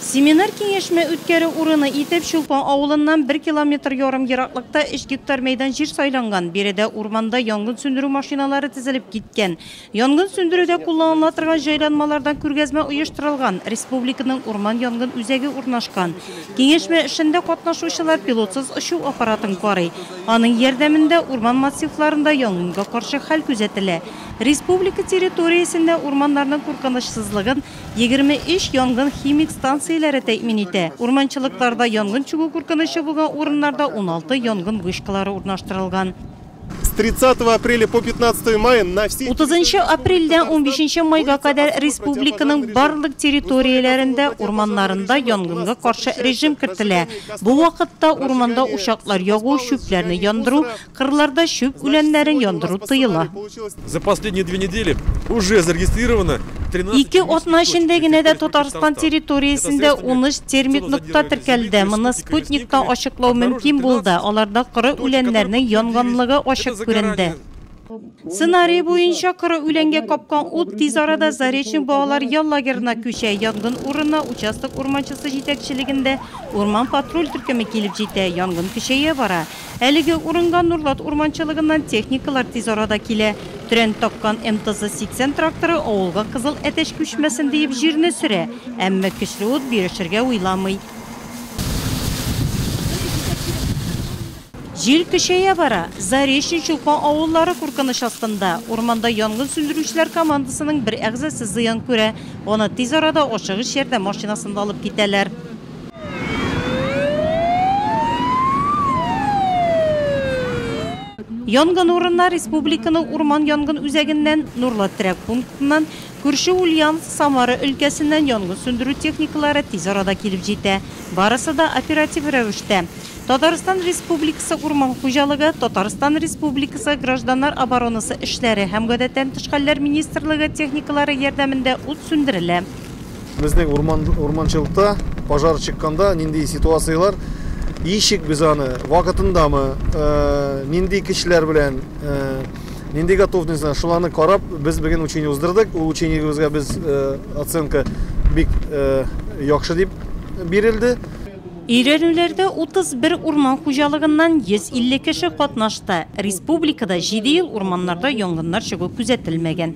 Семинар кеңешме үткәрі урыны итеп Шулпан авылыннан 1,5 километр ераклыкта 3 гектар мәйдан жер сайланган. Береде урманда янгын сөндіру машиналары тізіліп кеткен. Янгын сөндірүдә кулланыла торган җайланмалардан күргәзмә оештырылган. Республиканың урман янгын үзәге урнашкан. Кеңешме эшендә катнашучылар пилотсыз ұшу аппаратын карый. Аның ярдәмендә урман массивларында янгынга каршы хәл күзәтелә. Республика территориясендә урманнарның куркынычсызлыгын 23 янгын химик станцияләре тәэмин итә. Урманчылыкларда янгын чыгу куркынычы булган урыннарда 16 янгын вышкалары урнаштырылган. С 30 апреля по 15 мая на все 30 апрельдән 15 майга кадәр республиканың барлык территорияләрендә урманнарында янгынга каршы режим кертелә. Бу вакытта урманда ушаклар ягу, шүпләрне яндыру, кырларда шүп үләннәрен яндыру тыела. За последние 2 недели уже зарегистрировано 13... Ике атна эчендә генә дә Татарстан территориясендә 13 термит нокта теркәлде. Моны спутниктан ачыклау мөмкин булды. Аларда кыры үләннәрнең янганлыгы ачык күренде. Сценарий буенча кыры үләнгә капкан ут тиз арада Заречный балалар ял лагерына күчә. Янгын урынына участок урманчысы җитәкчелегендә урман патруль төркеме килеп җитә. Янгын көчәя бара. Әлеге урынга Нурлат урманчылыгыннан техникалар тиз арада килә. Трен таккан МТЗ-80 тракторы авылга кызыл әтәч күчмәсен диеп җирне сөрә. Әмма көчле ут бирешергә уйламый. Жил көчәя бара. Заречный, Шулпан авыллары куркыныч астында. Урманда янгын сөндерүчеләр командасының бер әгъзасы зыян күрә. Аны тиз арада ашыгыч ярдәм машинасында алып китәләр. Янгын урынына республиканың урман янгын үзәгеннән, Нурлат терәк пунктыннан, күрше Ульяновск, Самара өлкәсеннән янгын сөндерү техникалары тиз арада килеп җитә. Барысы да оператив рәвештә. Татарстан Республикасы урман хуҗалыгы, Татарстан Республикасы гражданнар оборонасы эшләре һәм гадәттән тыш хәлләр министрлыгы техникалары ярдәмендә ут сүндерелә. Безнең урманчылыкта пожар чыкканда нинди ситуациялар ишек без аны вакытындамы, нинди кешеләр белән, нинди готовностьны шуларны карап, без бүген учение уздырдык. Ул учениебезгә без оценка бик яхшы дип бирелде. Өйрәнүләрдә 31 урман хуҗалыгыннан 150 кеше катнашты. Республикада 7 ел урманнарда янгыннар чыгу күзәтелмәгән.